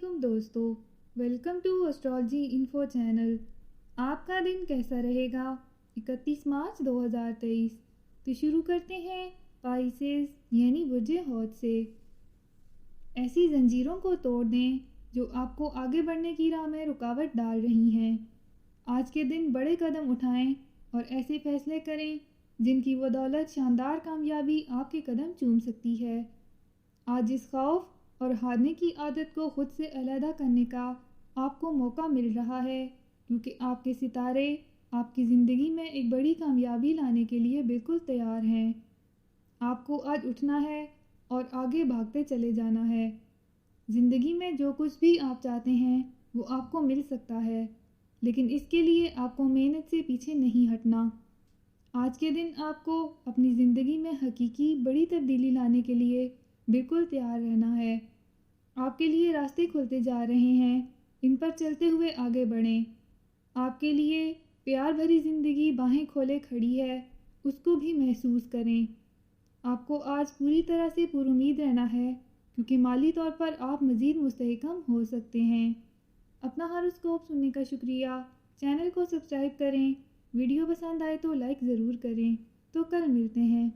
वालेकुम दोस्तों, welcome to astrology info channel. आपका दिन कैसा रहेगा 31 मार्च 2023। तो शुरू करते हैं पाइसेस यानी बुर्ज हौत से। ऐसी जंजीरों को तोड़ दें जो आपको आगे बढ़ने की राह में रुकावट डाल रही हैं। आज के दिन बड़े कदम उठाएं और ऐसे फैसले करें जिनकी बदौलत शानदार कामयाबी आपके कदम चूम सकती है। आज इस खौफ और हारने की आदत को खुद से अलहदा करने का आपको मौका मिल रहा है, क्योंकि आपके सितारे आपकी ज़िंदगी में एक बड़ी कामयाबी लाने के लिए बिल्कुल तैयार हैं। आपको आज उठना है और आगे भागते चले जाना है। ज़िंदगी में जो कुछ भी आप चाहते हैं वो आपको मिल सकता है, लेकिन इसके लिए आपको मेहनत से पीछे नहीं हटना। आज के दिन आपको अपनी ज़िंदगी में हकीकी बड़ी तब्दीली लाने के लिए बिल्कुल तैयार रहना है। आपके लिए रास्ते खुलते जा रहे हैं, इन पर चलते हुए आगे बढ़ें। आपके लिए प्यार भरी ज़िंदगी बाहें खोले खड़ी है, उसको भी महसूस करें। आपको आज पूरी तरह से पुरुमीद रहना है, क्योंकि माली तौर पर आप मज़ीद मुस्तहकम हो सकते हैं। अपना हॉरोस्कोप सुनने का शुक्रिया। चैनल को सब्सक्राइब करें। वीडियो पसंद आए तो लाइक ज़रूर करें। तो कल मिलते हैं।